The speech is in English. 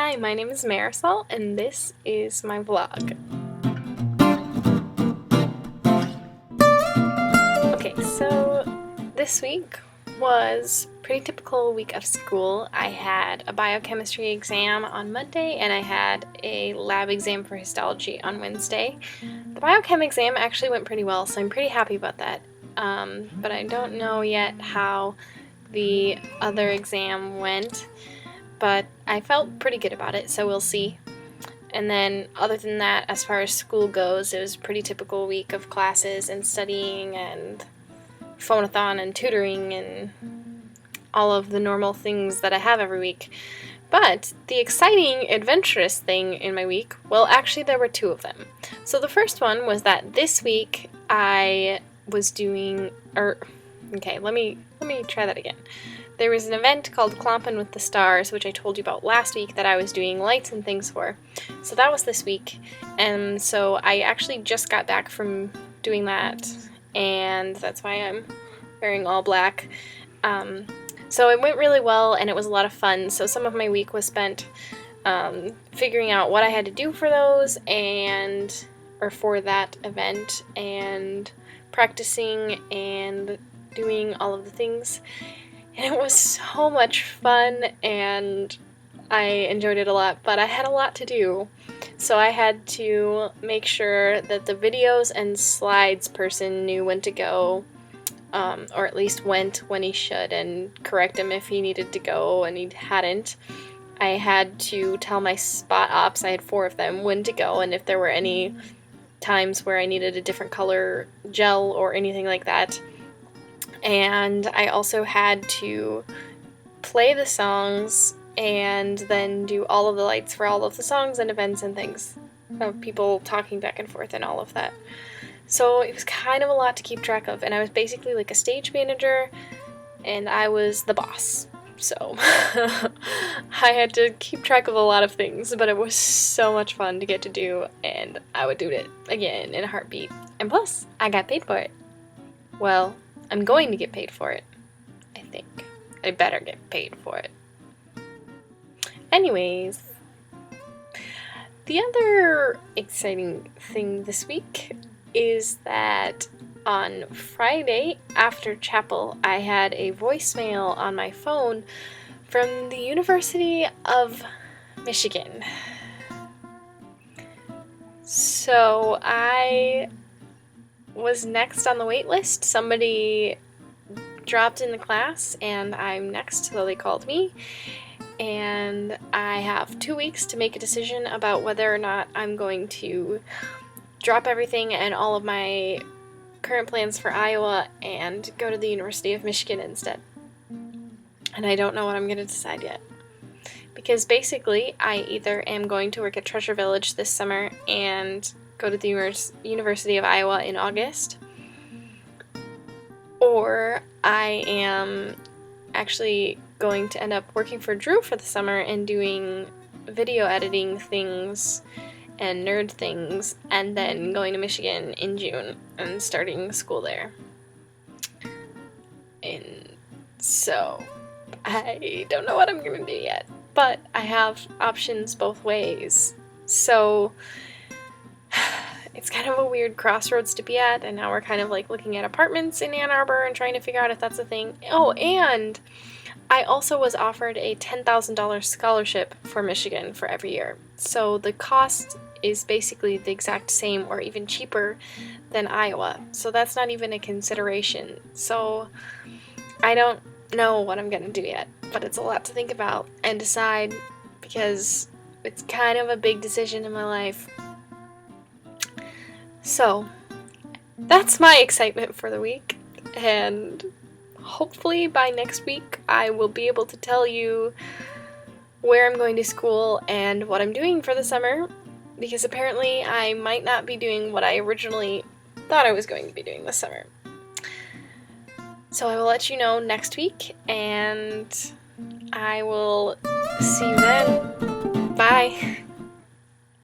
Hi, my name is Marisol, and this is my vlog. Okay, so this week was a pretty typical week of school. I had a biochemistry exam on Monday, and I had a lab exam for histology on Wednesday. The biochem exam actually went pretty well, so I'm pretty happy about that. But I don't know yet how the other exam went, but I felt pretty good about it, so we'll see. And then other than that, as far as school goes, it was a pretty typical week of classes and studying and phone-a-thon and tutoring and all of the normal things that I have every week. But the exciting, adventurous thing in my week, well, actually there were two of them. So the first one was that this week I was doing, okay, let me try that again. There was an event called Klompen with the Stars, which I told you about last week that I was doing lights and things for. So that was this week, and so I actually just got back from doing that, and that's why I'm wearing all black. So it went really well, and it was a lot of fun. So some of my week was spent figuring out what I had to do for those, or for that event, and practicing and doing all of the things. And it was so much fun, and I enjoyed it a lot, but I had a lot to do. So I had to make sure that the videos and slides person knew when to go, or at least went when he should, and correct him if he needed to go and he hadn't. I had to tell my spot ops, I had 4 of them, when to go, and if there were any times where I needed a different color gel or anything like that. And I also had to play the songs and then do all of the lights for all of the songs and events and things, of people talking back and forth and all of that. So it was kind of a lot to keep track of, and I was basically like a stage manager, and I was the boss. So I had to keep track of a lot of things, but it was so much fun to get to do, and I would do it again in a heartbeat. And plus, I got paid for it. Well, I'm going to get paid for it, I think. I better get paid for it. Anyways, the other exciting thing this week is that on Friday after chapel, I had a voicemail on my phone from the University of Michigan. So I was next on the wait list. Somebody dropped in the class and I'm next, so they called me, and I have 2 weeks to make a decision about whether or not I'm going to drop everything and all of my current plans for Iowa and go to the University of Michigan instead. And I don't know what I'm going to decide yet, because basically I either am going to work at Treasure Village this summer and go to the University of Iowa in August, or I am actually going to end up working for Drew for the summer and doing video editing things and nerd things, and then going to Michigan in June and starting school there. And so I don't know what I'm going to do yet, but I have options both ways. So it's kind of a weird crossroads to be at, and now we're kind of like looking at apartments in Ann Arbor and trying to figure out if that's a thing. Oh, and I also was offered a $10,000 scholarship for Michigan for every year. So the cost is basically the exact same or even cheaper than Iowa. So that's not even a consideration. So I don't know what I'm going to do yet, but it's a lot to think about and decide, because it's kind of a big decision in my life. So that's my excitement for the week, and hopefully by next week I will be able to tell you where I'm going to school and what I'm doing for the summer, because apparently I might not be doing what I originally thought I was going to be doing this summer. So I will let you know next week, and I will see you then. Bye!